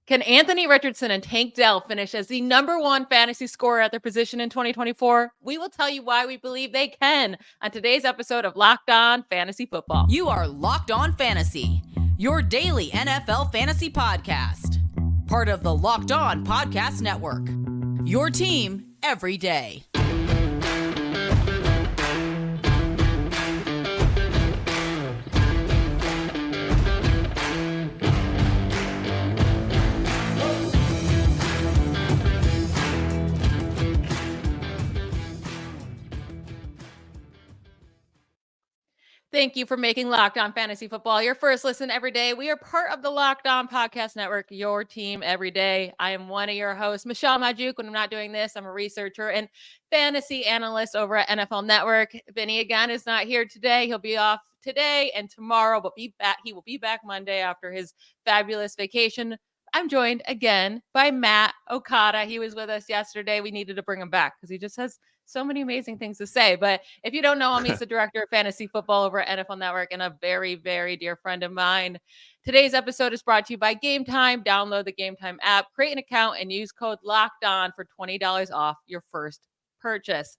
Can Anthony Richardson and Tank Dell finish as the number one fantasy scorer at their position in 2024? We will tell you why we believe they can on today's episode of Locked On Fantasy Football. You are Locked On Fantasy, your daily NFL fantasy podcast. Part of the Locked On Podcast Network, your team every day. Thank you for making Locked On Fantasy Football your first listen every day. We are part of the Locked On Podcast Network, your team every day. I am one of your hosts, Michelle Magdziuk. When I'm not doing this, I'm a researcher and fantasy analyst over at NFL Network. Vinny, again, is not here today. He'll be off today and tomorrow, but he will be back Monday after his fabulous vacation. I'm joined again by Matt Okada. He was with us yesterday. We needed to bring him back because he just has so many amazing things to say. But if you don't know him, he's the director of fantasy football over at NFL Network and a very, very dear friend of mine. Today's episode is brought to you by Game Time. Download the Game Time app, create an account, and use code LOCKEDON for $20 off your first purchase.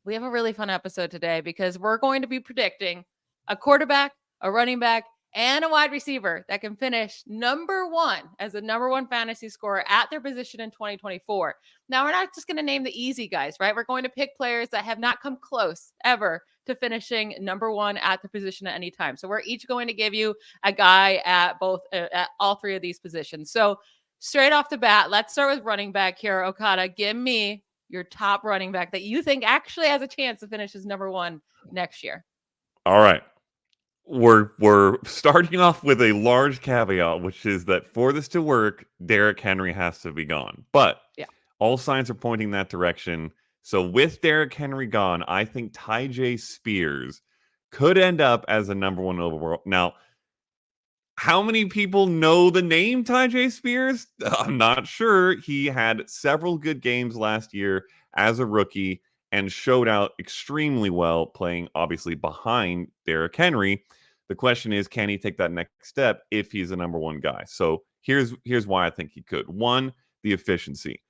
We have a really fun episode today because we're going to be predicting a quarterback, a running back, and a wide receiver that can finish number one as a number one fantasy scorer at their position in 2024. Now, we're not just going to name the easy guys, right? We're going to pick players that have not come close ever to finishing number one at the position at any time. So we're each going to give you a guy at all three of these positions. So straight off the bat, let's start with running back here. Okada, give me your top running back that you think actually has a chance to finish as number one next year. All right. We're starting off with a large caveat, which is that for this to work, Derrick Henry has to be gone. But all signs are pointing that direction. So with Derrick Henry gone, I think Tyjae Spears could end up as a number one overall. Now, how many people know the name Tyjae Spears? I'm not sure. He had several good games last year as a rookie and showed out extremely well, playing obviously behind Derrick Henry. The question is, can he take that next step if he's a number one guy? So here's why I think he could. One, the efficiency.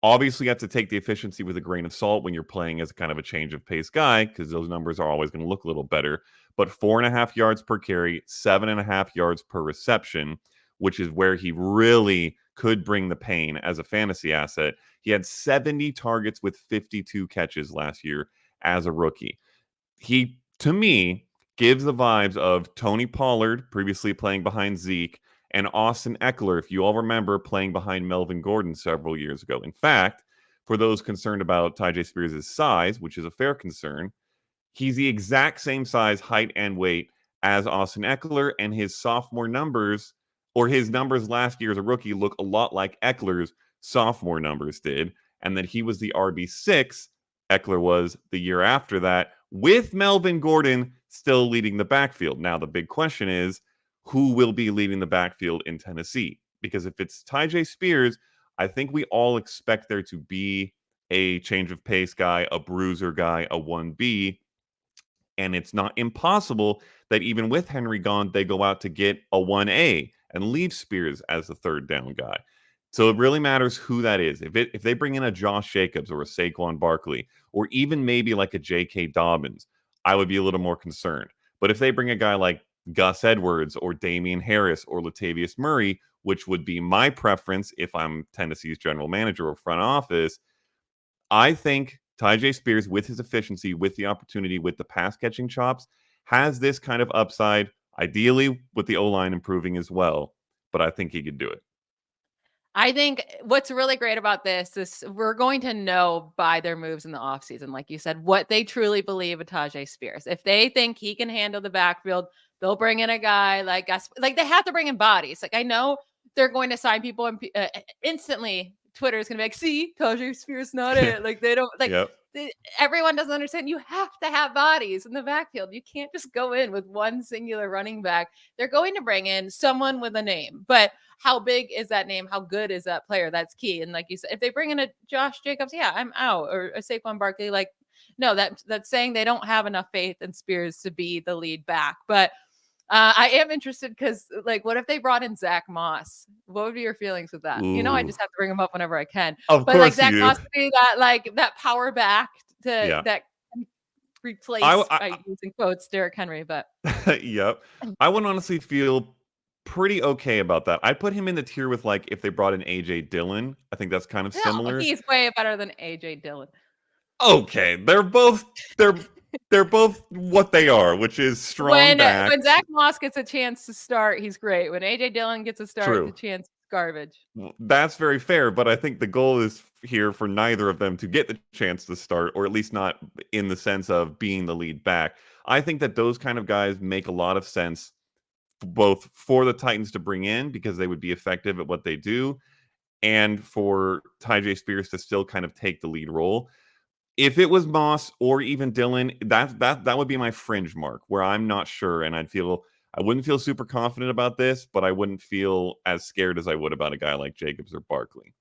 Obviously, you have to take the efficiency with a grain of salt when you're playing as kind of a change of pace guy, because those numbers are always going to look a little better. But 4.5 yards per carry, 7.5 yards per reception, which is where he really could bring the pain as a fantasy asset. He had 70 targets with 52 catches last year as a rookie. He, to me, gives the vibes of Tony Pollard, previously playing behind Zeke, and Austin Eckler, if you all remember, playing behind Melvin Gordon several years ago. In fact, for those concerned about Tyjae Spears' size, which is a fair concern, he's the exact same size, height, and weight as Austin Eckler, and his sophomore numbers, or his numbers last year as a rookie, look a lot like Eckler's sophomore numbers did, and that he was the RB6, Eckler was the year after that, with Melvin Gordon still leading the backfield. Now, the big question is, who will be leading the backfield in Tennessee? Because if it's Tyjae Spears, I think we all expect there to be a change of pace guy, a bruiser guy, a 1B. And it's not impossible that even with Henry gone, they go out to get a 1A and leave Spears as the third down guy. So it really matters who that is. If they bring in a Josh Jacobs or a Saquon Barkley, or even maybe like a J.K. Dobbins, I would be a little more concerned. But if they bring a guy like Gus Edwards or Damian Harris or Latavius Murray, which would be my preference if I'm Tennessee's general manager or front office, I think Tyjae Spears, with his efficiency, with the opportunity, with the pass catching chops, has this kind of upside, ideally with the O-line improving as well. But I think he could do it. I think what's really great about this is we're going to know by their moves in the offseason, like you said, what they truly believe of Tyjae Spears. If they think he can handle the backfield, they'll bring in a guy like us. Like, they have to bring in bodies. Like, I know they're going to sign people and instantly Twitter is going to be like, see, Tyjae Spears not it. Like, they don't like. Yep. Everyone doesn't understand. You have to have bodies in the backfield. You can't just go in with one singular running back. They're going to bring in someone with a name, but how big is that name? How good is that player? That's key. And like you said, if they bring in a Josh Jacobs, yeah, I'm out. Or a Saquon Barkley, like, no, that's saying they don't have enough faith in Spears to be the lead back. But I am interested because, like, what if they brought in Zach Moss? What would be your feelings with that? You know, I Ooh, just have to bring him up whenever I can. of But like course Zach you Moss do. could be that, like, that power back to Yeah. that can I, replace, I using quotes, Derrick Henry. But yep. I would honestly feel pretty okay about that. I'd put him in the tier with like if they brought in AJ Dillon. I think that's kind of no, similar. he's way better than AJ Dillon. Okay, they're both what they are, which is strong When backs. Zach Moss gets a chance to start, he's great. When AJ Dillon gets a start, the True. chance, garbage. That's very fair, but I think the goal is here for neither of them to get the chance to start, or at least not in the sense of being the lead back. I think that those kind of guys make a lot of sense both for the Titans to bring in because they would be effective at what they do, and for Tyjae Spears to still kind of take the lead role. If it was Moss or even Dillon, that would be my fringe mark where I'm not sure, and I wouldn't feel super confident about this, but I wouldn't feel as scared as I would about a guy like Jacobs or Barkley.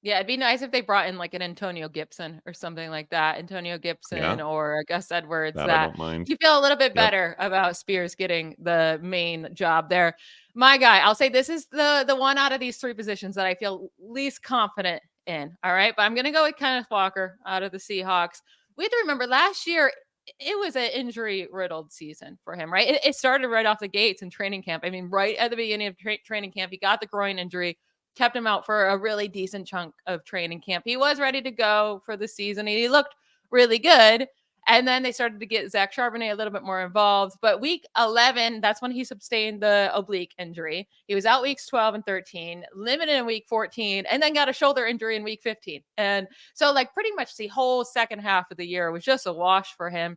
Yeah, it'd be nice if they brought in like an Antonio Gibson or something like that. Antonio Gibson Yeah, or Gus Edwards, that I that don't mind. you feel a little bit Yep. better about Spears getting the main job there. My guy, I'll say this is the one out of these three positions that I feel least confident in. All right. But I'm gonna go with Kenneth Walker out of the Seahawks. We have to remember last year it was an injury riddled season for him, right? It started right off the gates in training camp. I mean, right at the beginning of training camp, he got the groin injury, kept him out for a really decent chunk of training camp. He was ready to go for the season. He looked really good. And then they started to get Zach Charbonnet a little bit more involved. But week 11, that's when he sustained the oblique injury. He was out weeks 12 and 13, limited in week 14, and then got a shoulder injury in week 15. And so, like, pretty much the whole second half of the year was just a wash for him.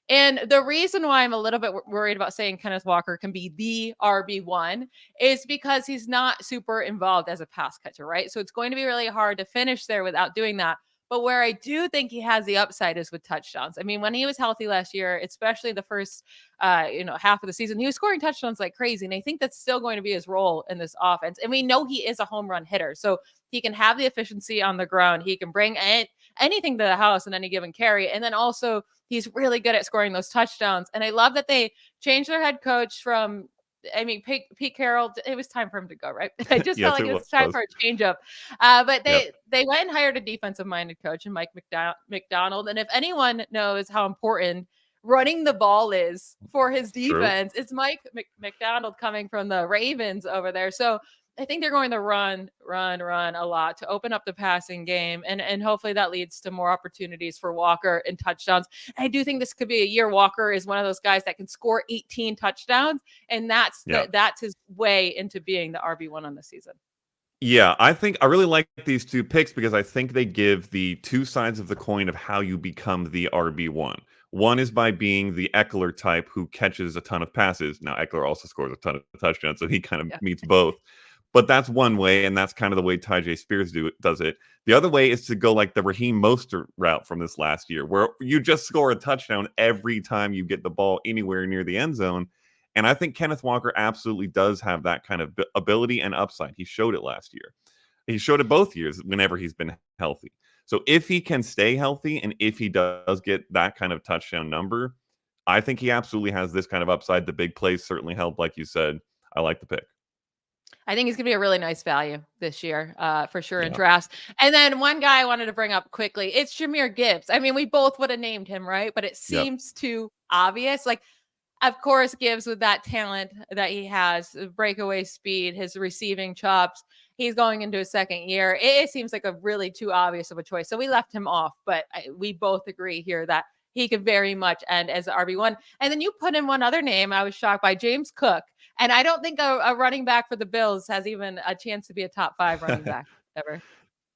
And the reason why I'm a little bit worried about saying Kenneth Walker can be the RB1 is because he's not super involved as a pass catcher, right? So it's going to be really hard to finish there without doing that. But where I do think he has the upside is with touchdowns. I mean, when he was healthy last year, especially the first, half of the season, he was scoring touchdowns like crazy. And I think that's still going to be his role in this offense. And we know he is a home run hitter, so he can have the efficiency on the ground. He can bring anything to the house in any given carry, and then also he's really good at scoring those touchdowns. And I love that they changed their head coach from, I mean, Pete Carroll. It was time for him to go, right? I just felt Yes, like it it was time was. for a change up. But Yep. they went and hired a defensive minded coach and Mike McDonald. And if anyone knows how important running the ball is for his True. defense, it's Mike McDonald coming from the Ravens over there. So I think they're going to run a lot to open up the passing game, and hopefully that leads to more opportunities for Walker and touchdowns. I do think this could be a year Walker is one of those guys that can score 18 touchdowns, and that's Yeah. his way into being the RB1 on the season. Yeah, I think I really like these two picks because I think they give the two sides of the coin of how you become the RB1. One is by being the Eckler type who catches a ton of passes. Now, Eckler also scores a ton of touchdowns, so he kind of Yeah. meets both. But that's one way, and that's kind of the way Tyjae Spears does it. The other way is to go like the Raheem Mostert route from this last year, where you just score a touchdown every time you get the ball anywhere near the end zone. And I think Kenneth Walker absolutely does have that kind of ability and upside. He showed it last year. He showed it both years whenever he's been healthy. So if he can stay healthy and if he does get that kind of touchdown number, I think he absolutely has this kind of upside. The big plays certainly help, like you said. I like the pick. I think he's going to be a really nice value this year, for sure in Yeah. drafts. And then one guy I wanted to bring up quickly, it's Jahmyr Gibbs. I mean, we both would have named him, right? But it Yep. seems too obvious. Like, of course, Gibbs with that talent that he has, breakaway speed, his receiving chops, he's going into his second year. It seems like a really too obvious of a choice. So we left him off, but we both agree here that he could very much end as RB1. And then you put in one other name I was shocked by, James Cook. And I don't think a running back for the Bills has even a chance to be a top 5 running back ever.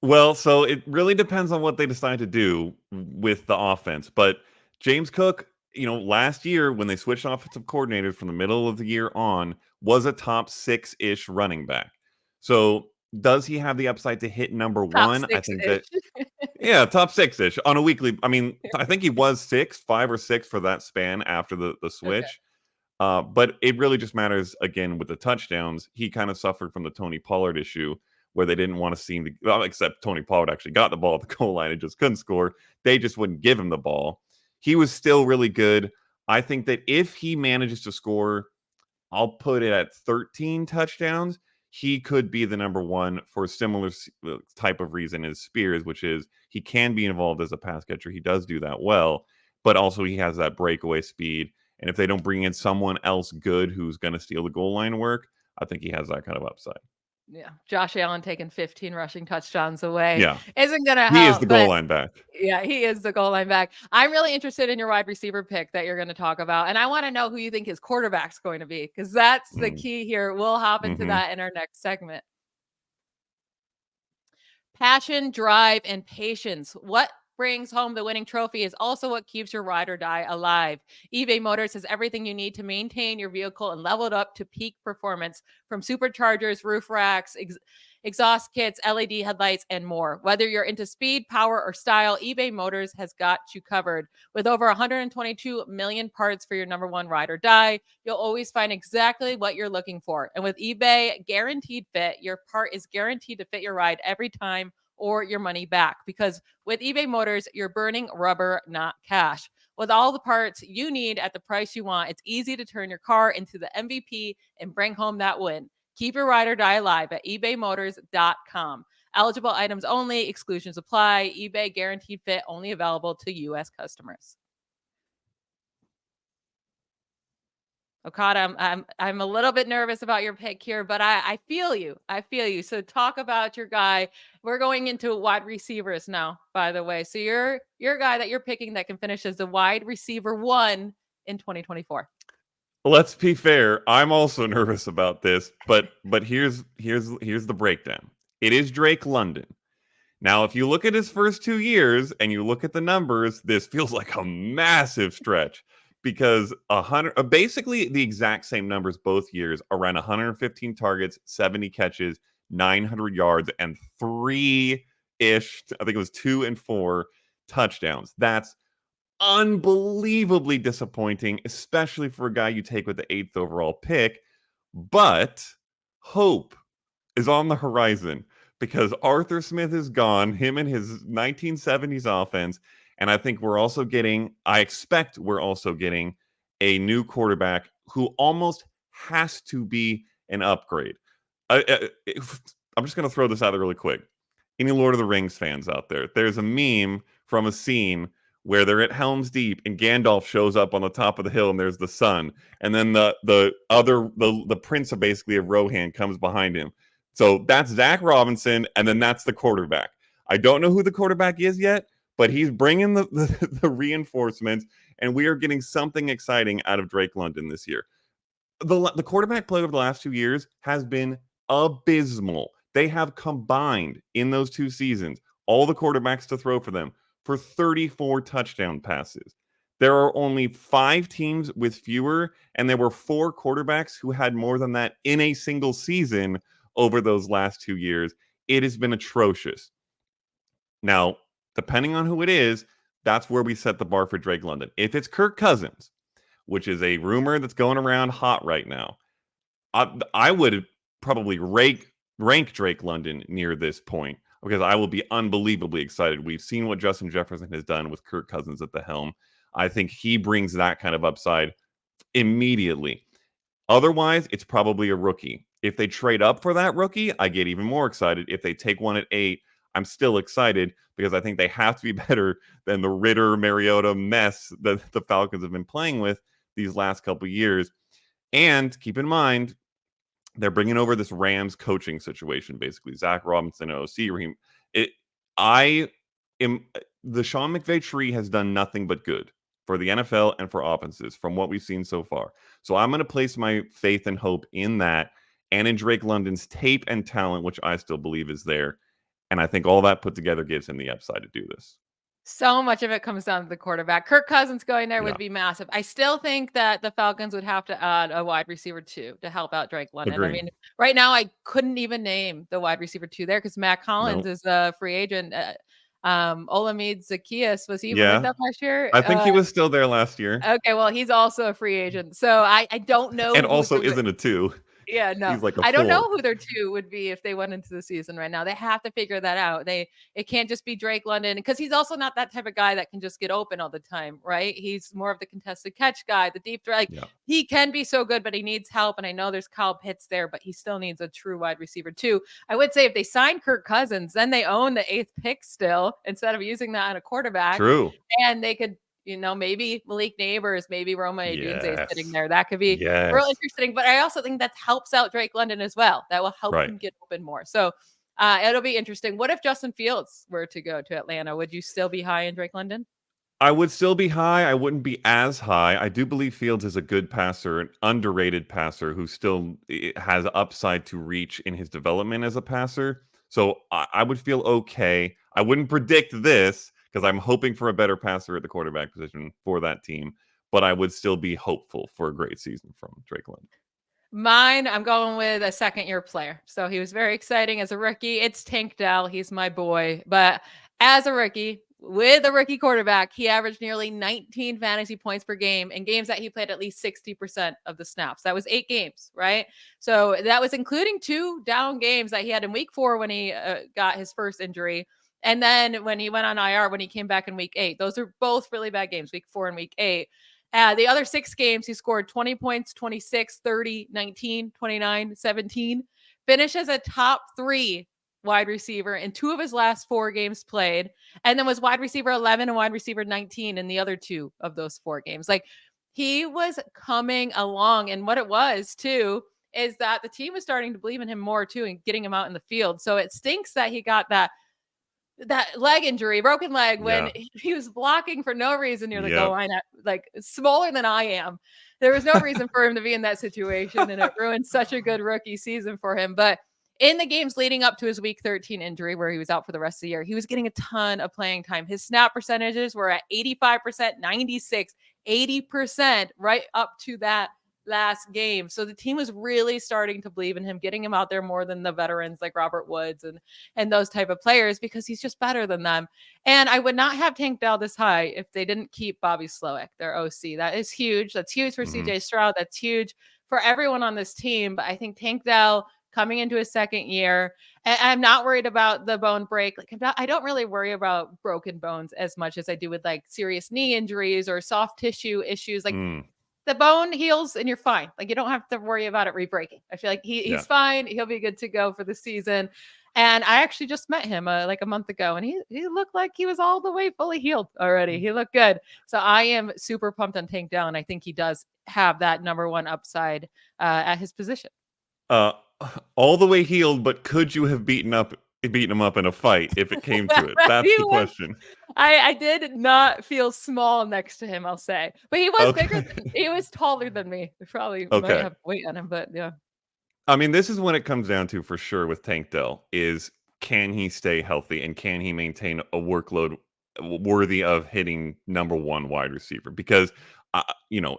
Well, so it really depends on what they decide to do with the offense. But James Cook, last year when they switched offensive coordinators from the middle of the year on, was a top 6-ish running back. So does he have the upside to hit number Top one? I think 6-ish. yeah, top 6-ish on a weekly. I mean, I think he was 5 or 6 for that span after the Okay. switch. But it really just matters again with the touchdowns. He kind of suffered from the Tony Pollard issue where they didn't want to see him, except Tony Pollard actually got the ball at the goal line and just couldn't score. They just wouldn't give him the ball. He was still really good. I think that if he manages to score I'll put it at 13 touchdowns. He could be the number one for a similar type of reason as Spears, which is he can be involved as a pass catcher. He does do that well, but also he has that breakaway speed. And if they don't bring in someone else good who's going to steal the goal line work, I think he has that kind of upside. Yeah, Josh Allen taking 15 rushing touchdowns away Yeah, isn't going to he is help, the goal but line back. yeah, he is the goal line back. I'm really interested in your wide receiver pick that you're going to talk about, and I want to know who you think his quarterback's going to be, because that's the key here. We'll hop into that in our next segment. Passion, drive, and patience. What brings home the winning trophy is also what keeps your ride or die alive. eBay Motors has everything you need to maintain your vehicle and level it up to peak performance, from superchargers, roof racks, exhaust kits, LED headlights, and more. Whether you're into speed, power, or style, eBay Motors has got you covered. With over 122 million parts for your number one ride or die, you'll always find exactly what you're looking for. And with eBay Guaranteed Fit, your part is guaranteed to fit your ride every time or your money back. Because with eBay Motors, you're burning rubber, not cash. With all the parts you need at the price you want, it's easy to turn your car into the MVP and bring home that win. Keep your ride or die alive at ebaymotors.com. Eligible items only. Exclusions apply. eBay Guaranteed Fit only available to U.S. customers. Okada, I'm a little bit nervous about your pick here, but I feel you. I feel you. So talk about your guy. We're going into wide receivers now, by the way. So your guy that you're picking that can finish as the wide receiver 1 in 2024. Let's be fair. I'm also nervous about this, but here's the breakdown. It is Drake London. Now, if you look at his first 2 years and you look at the numbers, this feels like a massive stretch, because basically the exact same numbers both years, around 115 targets, 70 catches, 900 yards, and 3-ish, I think it was 2 and 4 touchdowns. That's unbelievably disappointing, especially for a guy you take with the 8th overall pick. But hope is on the horizon, because Arthur Smith is gone, him and his 1970s offense. And I think I expect we're also getting a new quarterback who almost has to be an upgrade. I'm just going to throw this out there really quick. Any Lord of the Rings fans out there, there's a meme from a scene where they're at Helm's Deep and Gandalf shows up on the top of the hill and there's the sun. And then the prince of basically of Rohan comes behind him. So that's Zach Robinson, and then that's the quarterback. I don't know who the quarterback is yet, but he's bringing the reinforcements, and we are getting something exciting out of Drake London this year. The quarterback play over the last 2 years has been abysmal. They have combined in those 2 seasons all the quarterbacks to throw for them for 34 touchdown passes. There are only 5 teams with fewer, and there were 4 quarterbacks who had more than that in a single season over those last 2 years. It has been atrocious. Now, depending on who it is, that's where we set the bar for Drake London. If it's Kirk Cousins, which is a rumor that's going around hot right now, I would probably rank Drake London near this point, because I will be unbelievably excited. We've seen what Justin Jefferson has done with Kirk Cousins at the helm. I think he brings that kind of upside immediately. Otherwise, it's probably a rookie. If they trade up for that rookie, I get even more excited. If they take one at 8, I'm still excited, because I think they have to be better than the Ritter-Mariota mess that the Falcons have been playing with these last couple of years. And keep in mind, they're bringing over this Rams coaching situation, basically. Zach Robinson, OC, Raheem. The Sean McVay tree has done nothing but good for the NFL and for offenses from what we've seen so far. So I'm going to place my faith and hope in that, and in Drake London's tape and talent, which I still believe is there. And I think all that put together gives him the upside to do this. So much of it comes down to the quarterback. Kirk Cousins going there would be massive. I still think that the Falcons would have to add a wide receiver 2 to help out Drake London. Agreed. I mean, right now I couldn't even name the wide receiver 2 there, because Matt Collins is a free agent. Olamide Zaccheaus, was he with them last year? I think he was still there last year. Okay, well, he's also a free agent. So I don't know. And also isn't a 2. Yeah, no. He's like a I don't know 4. who their 2 would be if they went into the season right now. They have to figure that out. It can't just be Drake London because he's also not that type of guy that can just get open all the time, right? He's more of the contested catch guy, the deep threat. Like, he can be so good, but he needs help. And I know there's Kyle Pitts there, but he still needs a true wide receiver too. I would say if they sign Kirk Cousins, then they own the 8th pick still instead of using that on a quarterback. True. And they could, maybe Malik Neighbors, maybe Roma Odunze is sitting there. That could be Yes. real interesting. But I also think that helps out Drake London as well. That will help him get open more. So it'll be interesting. What if Justin Fields were to go to Atlanta? Would you still be high in Drake London? I would still be high. I wouldn't be as high. I do believe Fields is a good passer, an underrated passer who still has upside to reach in his development as a passer. So I would feel okay. I wouldn't predict this because I'm hoping for a better passer at the quarterback position for that team. But I would still be hopeful for a great season from Drake London. Mine, I'm going with a second-year player. So he was very exciting as a rookie. It's Tank Dell. He's my boy. But as a rookie, with a rookie quarterback, he averaged nearly 19 fantasy points per game in games that he played at least 60% of the snaps. That was 8 games, right? So that was including 2 down games that he had in week 4 when he got his first injury. And then when he went on IR, when he came back in week 8, those are both really bad games, week 4 and week 8. The other 6 games, he scored 20 points, 26, 30, 19, 29, 17. Finished as a top 3 wide receiver in 2 of his last 4 games played, and then was wide receiver 11 and wide receiver 19 in the other 2 of those 4 games. Like, he was coming along, and what it was too is that the team was starting to believe in him more too and getting him out in the field. So it stinks that he got that leg injury, broken leg, when he was blocking for no reason near the goal line at, like, smaller than I am. There was no reason for him to be in that situation, and it ruined such a good rookie season for him. But in the games leading up to his week 13 injury, where he was out for the rest of the year, he was getting a ton of playing time. His snap percentages were at 85%, 96, 80%, right up to that last game. So the team was really starting to believe in him, getting him out there more than the veterans like Robert Woods and those type of players, because he's just better than them. And I would not have Tank Dell this high if they didn't keep Bobby Slowick, their OC. That is huge. That's huge for CJ Stroud. That's huge for everyone on this team. But I think Tank Dell coming into his second year, and I'm not worried about the bone break. Like, I don't really worry about broken bones as much as I do with like serious knee injuries or soft tissue issues. Like, the bone heals and you're fine. Like, you don't have to worry about it re-breaking. I feel like he's fine. He'll be good to go for the season. And I actually just met him like a month ago, and he looked like he was all the way fully healed already. He looked good. So I am super pumped on Tank Dell, and I think he does have that number 1 upside at his position. All the way healed, but could you have beaten him up in a fight if it came to it? That's the question. I did not feel small next to him, I'll say. But he was bigger. He was taller than me. Probably might have weight on him, but yeah. I mean, this is when it comes down to, for sure, with Tank Dell, is can he stay healthy and can he maintain a workload worthy of hitting number 1 wide receiver? Because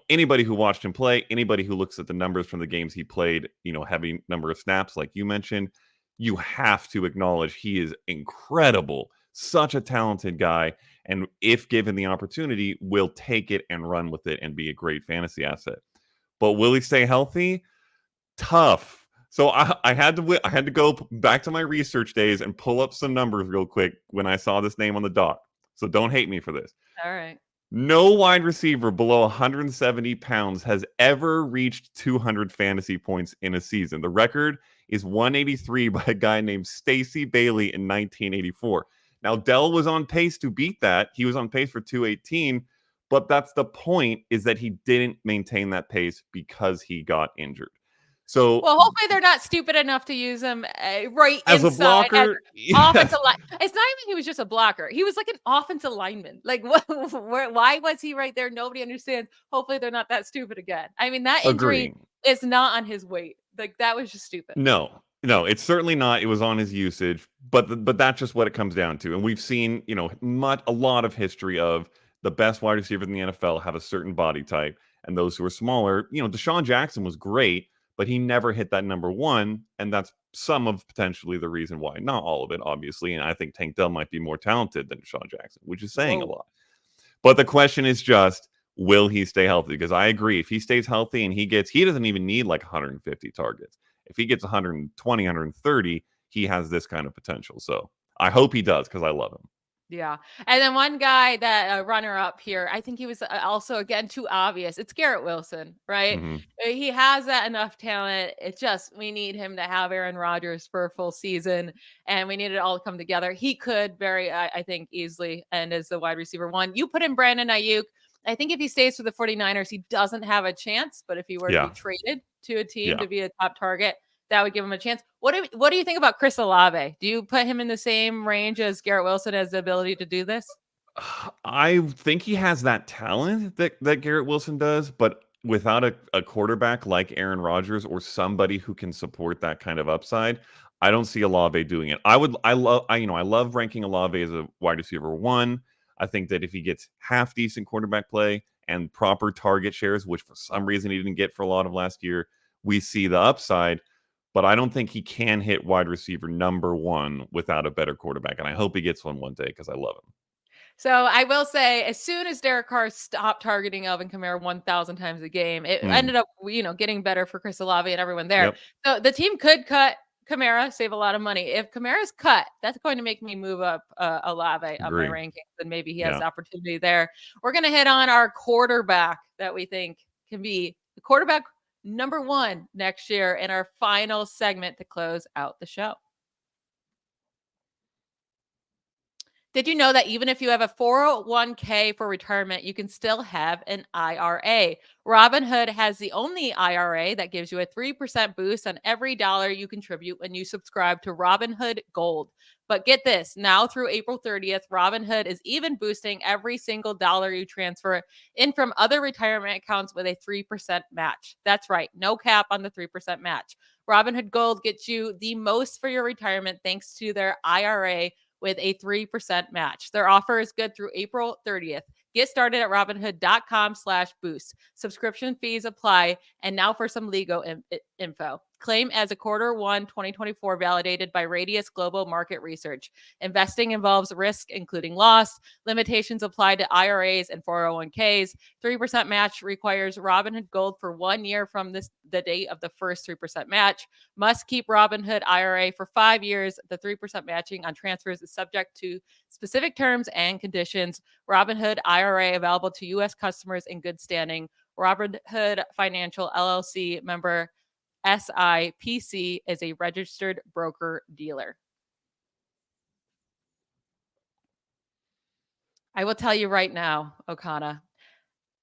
anybody who watched him play, anybody who looks at the numbers from the games he played, heavy number of snaps like you mentioned, you have to acknowledge he is incredible. Such a talented guy. And if given the opportunity, will take it and run with it and be a great fantasy asset. But will he stay healthy? Tough. So I had to go back to my research days and pull up some numbers real quick when I saw this name on the doc. So don't hate me for this. All right. No wide receiver below 170 pounds has ever reached 200 fantasy points in a season. The record is 183 by a guy named Stacey Bailey in 1984. Now, Dell was on pace to beat that. He was on pace for 218, but that's the point, is that he didn't maintain that pace because he got injured. So, well, hopefully they're not stupid enough to use him right as inside, a blocker. Offensive line. It's not even he was just a blocker. He was like an offensive lineman. Like, why was he right there? Nobody understands. Hopefully they're not that stupid again. I mean, that injury is not on his weight. Like, that was just stupid. No, it's certainly not. It was on his usage, but that's just what it comes down to. And we've seen, a lot of history of the best wide receivers in the NFL have a certain body type, and those who are smaller. Deshaun Jackson was great, but he never hit that number 1, and that's some of potentially the reason why. Not all of it, obviously, and I think Tank Dell might be more talented than Deshaun Jackson, which is saying a lot. But the question is just, will he stay healthy? Because I agree, if he stays healthy and he doesn't even need like 150 targets. If he gets 120, 130, he has this kind of potential. So I hope he does, because I love him. Yeah. And then one guy that runner up here, I think he was also, again, too obvious. It's Garrett Wilson, right? Mm-hmm. He has that enough talent. It's just, we need him to have Aaron Rodgers for a full season, and we need it all to come together. He could I think, easily end as the wide receiver one. You put in Brandon Ayuk. I think if he stays for the 49ers, he doesn't have a chance. But if he were to be traded to a team to be a top target, that would give him a chance. What do you think about Chris Olave? Do you put him in the same range as Garrett Wilson, as the ability to do this? I think he has that talent that Garrett Wilson does, but without a quarterback like Aaron Rodgers or somebody who can support that kind of upside, I don't see Olave doing it. I love ranking Olave as a wide receiver one. I think that if he gets half decent quarterback play and proper target shares, which for some reason he didn't get for a lot of last year, we see the upside. But I don't think he can hit wide receiver number one without a better quarterback. And I hope he gets one day, because I love him. So I will say, as soon as Derek Carr stopped targeting Alvin Kamara 1,000 times a game, it ended up, getting better for Chris Olave and everyone there. Yep. So the team could cut Kamara, save a lot of money. If Kamara's cut, that's going to make me move up Olave up my rankings, and maybe he has opportunity there. We're going to hit on our quarterback that we think can be the quarterback number one next year in our final segment to close out the show. Did you know that even if you have a 401k for retirement, you can still have an IRA? Robinhood has the only IRA that gives you a 3% boost on every dollar you contribute when you subscribe to Robinhood Gold. But get this, now through April 30th, Robinhood is even boosting every single dollar you transfer in from other retirement accounts with a 3% match. That's right, no cap on the 3% match. Robinhood Gold gets you the most for your retirement thanks to their IRA with a 3% match. Their offer is good through April 30th. Get started at Robinhood.com/boost. Subscription fees apply. And now for some legal info. Claim as a Q1 2024 validated by Radius Global Market Research. Investing involves risk, including loss. Limitations apply to IRAs and 401ks. 3% match requires Robinhood Gold for 1 year from the date of the first 3% match. Must keep Robinhood IRA for 5 years. The 3% matching on transfers is subject to specific terms and conditions. Robinhood IRA available to U.S. customers in good standing. Robinhood Financial LLC member SIPC is a registered broker dealer. I will tell you right now, Okada,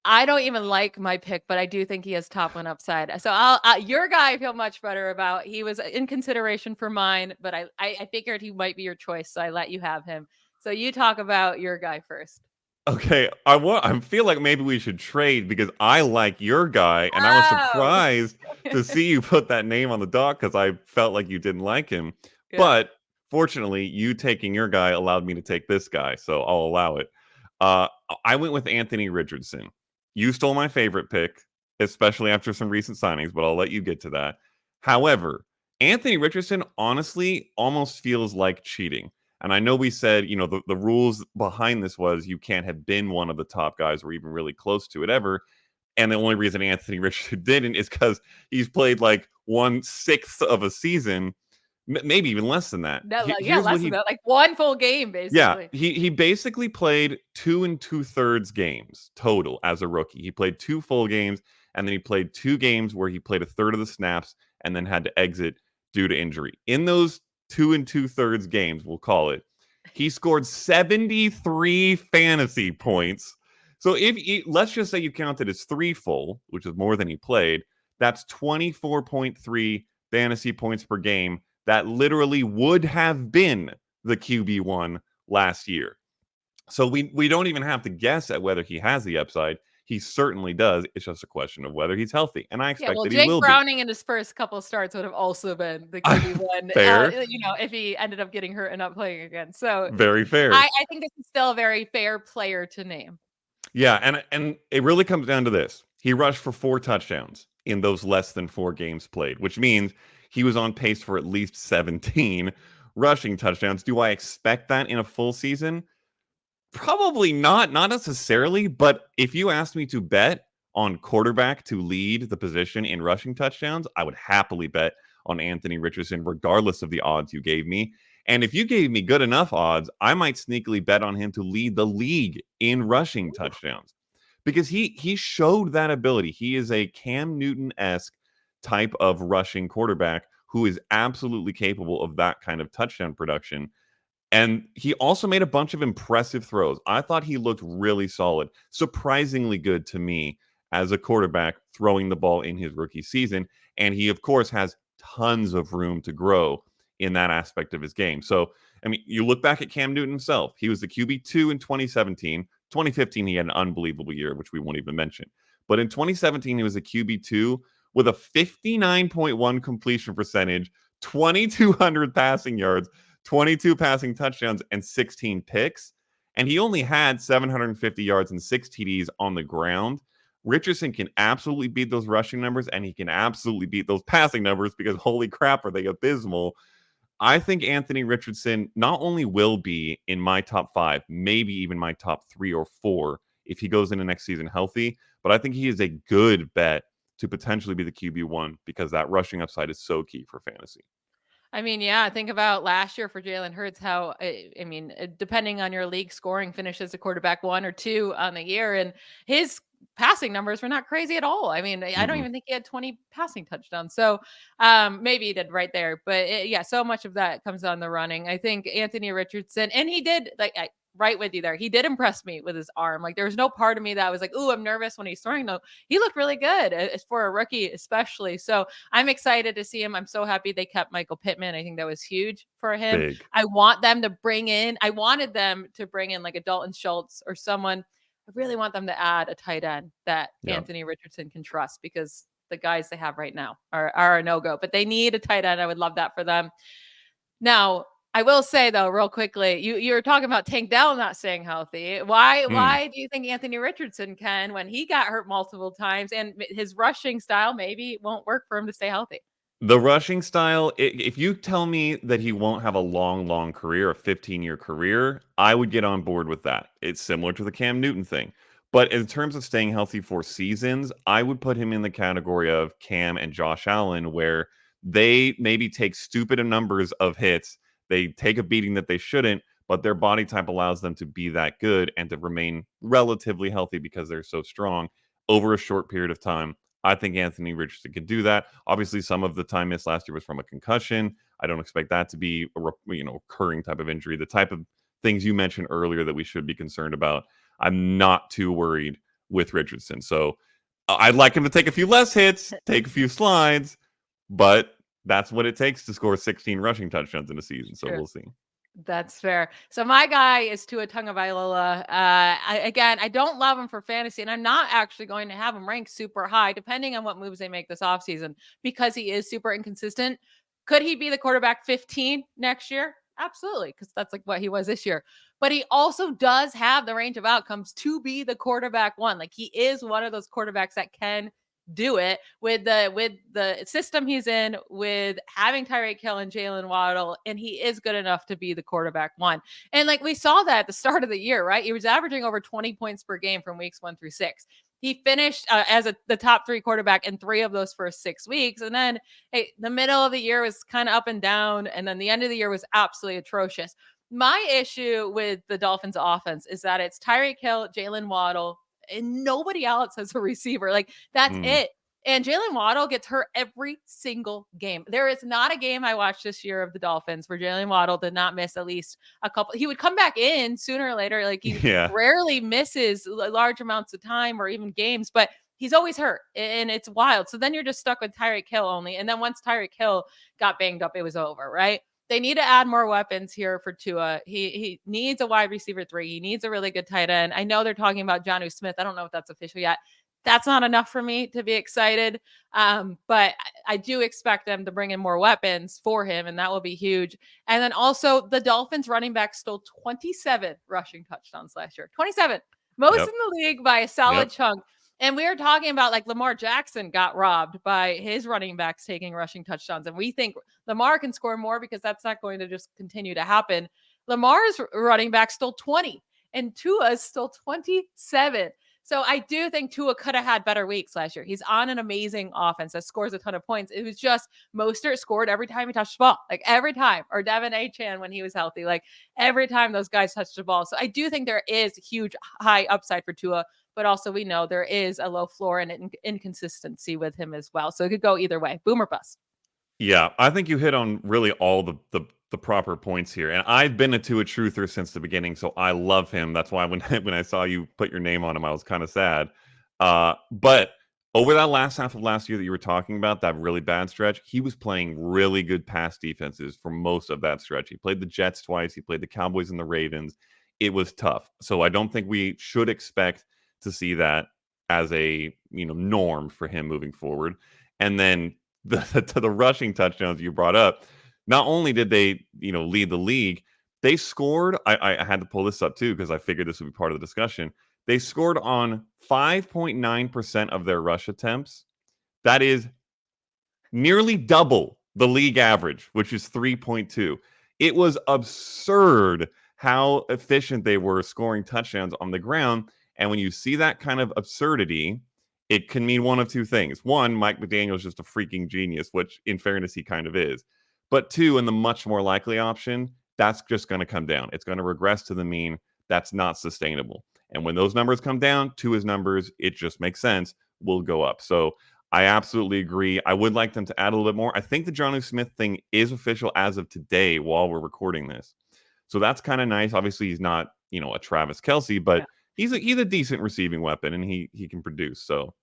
I don't even like my pick, but I do think he has top one upside. So your guy I feel much better about. He was in consideration for mine, but I figured he might be your choice, so I let you have him. So you talk about your guy first. Okay, I feel like maybe we should trade, because I like your guy, and I was surprised to see you put that name on the dock, because I felt like you didn't like him. Yeah. But fortunately, you taking your guy allowed me to take this guy, so I'll allow it. I went with Anthony Richardson. You stole my favorite pick, especially after some recent signings, but I'll let you get to that. However, Anthony Richardson honestly almost feels like cheating. And I know we said, the rules behind this was you can't have been one of the top guys or even really close to it ever. And the only reason Anthony Richardson didn't is because he's played like 1/6 of a season, maybe even less than that. No, less than that, like one full game, basically. Yeah, he basically played 2 2/3 games total as a rookie. He played 2 full games, and then he played 2 games where he played a third of the snaps and then had to exit due to injury. In those 2 2/3 games, we'll call it, he scored 73 fantasy points. So let's just say you count it as 3 full, which is more than he played, that's 24.3 fantasy points per game. That literally would have been the QB1 last year. So we don't even have to guess at whether he has the upside. He certainly does. It's just a question of whether he's healthy. And I expect that he will be. Jake Browning in his first couple starts would have also been the QB1. Fair. If he ended up getting hurt and not playing again. So very fair. I think this is still a very fair player to name. Yeah, and it really comes down to this. He rushed for 4 touchdowns in those less than 4 games played, which means he was on pace for at least 17 rushing touchdowns. Do I expect that in a full season? Probably not necessarily. But if you asked me to bet on quarterback to lead the position in rushing touchdowns, I would happily bet on Anthony Richardson, regardless of the odds you gave me. And if you gave me good enough odds, I might sneakily bet on him to lead the league in rushing touchdowns because he showed that ability. He is a Cam Newton-esque type of rushing quarterback who is absolutely capable of that kind of touchdown production. And he also made a bunch of impressive throws. I thought he looked really solid, surprisingly good to me as a quarterback throwing the ball in his rookie season. And he, of course, has tons of room to grow in that aspect of his game. So, I mean, you look back at Cam Newton himself. He was the QB2 in 2017. 2015, he had an unbelievable year, which we won't even mention. But in 2017, he was a QB2 with a 59.1 completion percentage, 2,200 passing yards, 22 passing touchdowns, and 16 picks. And he only had 750 yards and 6 TDs on the ground. Richardson can absolutely beat those rushing numbers, and he can absolutely beat those passing numbers because holy crap, are they abysmal. I think Anthony Richardson not only will be in my top 5, maybe even my top 3 or 4 if he goes into next season healthy, but I think he is a good bet to potentially be the QB1 because that rushing upside is so key for fantasy. I mean, yeah, think about last year for Jalen Hurts, how, I mean, depending on your league scoring, finishes a quarterback 1 or 2 on the year, and his passing numbers were not crazy at all. I mean, I don't even think he had 20 passing touchdowns. So maybe he did right there. But yeah, so much of that comes on the running. I think Anthony Richardson, and he did, like, right with you there. He did impress me with his arm. Like, there was no part of me that was like, "Ooh, I'm nervous when he's throwing." No, he looked really good as for a rookie, especially. So I'm excited to see him. I'm so happy they kept Michael Pittman. I think that was huge for him. Big. I wanted them to bring in like a Dalton Schultz or someone. I really want them to add a tight end that Anthony Richardson can trust because the guys they have right now are a no-go. But they need a tight end. I would love that for them. Now, I will say though, real quickly, you were talking about Tank Dell not staying healthy. Why do you think Anthony Richardson can when he got hurt multiple times and his rushing style maybe won't work for him to stay healthy? The rushing style, if you tell me that he won't have a long career, a 15-year career, I would get on board with that. It's similar to the Cam Newton thing. But in terms of staying healthy for seasons, I would put him in the category of Cam and Josh Allen, where they maybe take stupid numbers of hits. They take a beating that they shouldn't, but their body type allows them to be that good and to remain relatively healthy because they're so strong over a short period of time. I think Anthony Richardson can do that. Obviously, some of the time missed last year was from a concussion. I don't expect that to be a recurring type of injury. The type of things you mentioned earlier that we should be concerned about, I'm not too worried with Richardson. So I'd like him to take a few less hits, take a few slides, but that's what it takes to score 16 rushing touchdowns in a season. So we'll see. That's fair. So my guy is Tua Tagovailoa. I don't love him for fantasy, and I'm not actually going to have him ranked super high, depending on what moves they make this offseason, because he is super inconsistent. Could he be the quarterback 15 next year? Absolutely, because that's like what he was this year. But he also does have the range of outcomes to be the quarterback 1. Like, he is one of those quarterbacks that can do it with the system he's in, with having Tyreek Hill and Jalen Waddle, and he is good enough to be the quarterback 1. And like we saw that at the start of the year, right? He was averaging over 20 points per game from weeks 1 through 6. He finished as the top 3 quarterback in 3 of those first 6 weeks. And then the middle of the year was kind of up and down. And then the end of the year was absolutely atrocious. My issue with the Dolphins offense is that it's Tyreek Hill, Jalen Waddle, and nobody else as a receiver. Like, that's it. And Jalen Waddle gets hurt every single game. There is not a game I watched this year of the Dolphins where Jalen Waddle did not miss at least a couple. He would come back in sooner or later. Like, he rarely misses large amounts of time or even games, but he's always hurt, and it's wild. So then you're just stuck with Tyreek Hill only. And then once Tyreek Hill got banged up, it was over, right? They need to add more weapons here for Tua. He needs a wide receiver 3. He needs a really good tight end. I know they're talking about Jonnu Smith. I don't know if that's official yet. That's not enough for me to be excited. But I do expect them to bring in more weapons for him, and that will be huge. And then also, the Dolphins running back stole 27 rushing touchdowns last year. 27. Most in the league by a solid chunk. And we were talking about, like, Lamar Jackson got robbed by his running backs taking rushing touchdowns. And we think Lamar can score more because that's not going to just continue to happen. Lamar's running back stole 20. and Tua is still 27. So I do think Tua could have had better weeks last year. He's on an amazing offense that scores a ton of points. It was just Mostert scored every time he touched the ball, like every time, or Devin Achane when he was healthy, like every time those guys touched the ball. So I do think there is huge high upside for Tua, but also we know there is a low floor and inconsistency with him as well. So it could go either way, boom or bust. Yeah, I think you hit on really all the proper points here. And I've been a truther since the beginning, so I love him. That's why when when I saw you put your name on him, I was kind of sad. But over that last half of last year that you were talking about, that really bad stretch, he was playing really good pass defenses for most of that stretch. He played the Jets twice, he played the Cowboys and the Ravens. It was tough. So I don't think we should expect to see that as a norm for him moving forward. And then the rushing touchdowns you brought up, not only did they lead the league, they scored. I had to pull this up too because I figured this would be part of the discussion. They scored on 5.9% of their rush attempts. That is nearly double the league average, which is 3.2. It was absurd how efficient they were scoring touchdowns on the ground. And when you see that kind of absurdity, it can mean one of two things. One, Mike McDaniel's just a freaking genius, which in fairness, he kind of is. But two, and the much more likely option, that's just going to come down. It's going to regress to the mean. That's not sustainable. And when those numbers come down to his numbers, it just makes sense, will go up. So I absolutely agree. I would like them to add a little bit more. I think the Jonnu Smith thing is official as of today while we're recording this. So that's kind of nice. Obviously, he's not, a Travis Kelce, but he's a decent receiving weapon and he can produce. So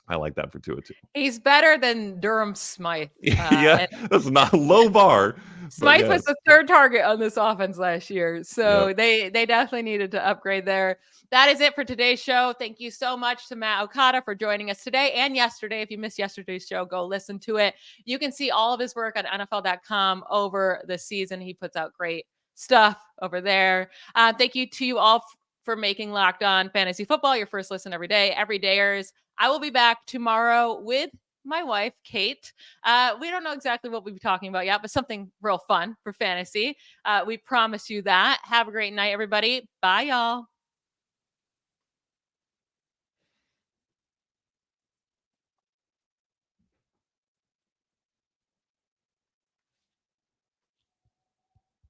I like that for Tua too. He's better than Durham Smythe. Yeah, that's not a low bar. Smythe was the third target on this offense last year. So they definitely needed to upgrade there. That is it for today's show. Thank you so much to Matt Okada for joining us today and yesterday. If you missed yesterday's show, go listen to it. You can see all of his work on NFL.com over the season. He puts out great stuff over there. Thank you to you all for making Locked On Fantasy Football your first listen every day. Everydayers. I will be back tomorrow with my wife, Kate. We don't know exactly what we'll be talking about yet, but something real fun for fantasy. We promise you that. Have a great night, everybody. Bye, y'all.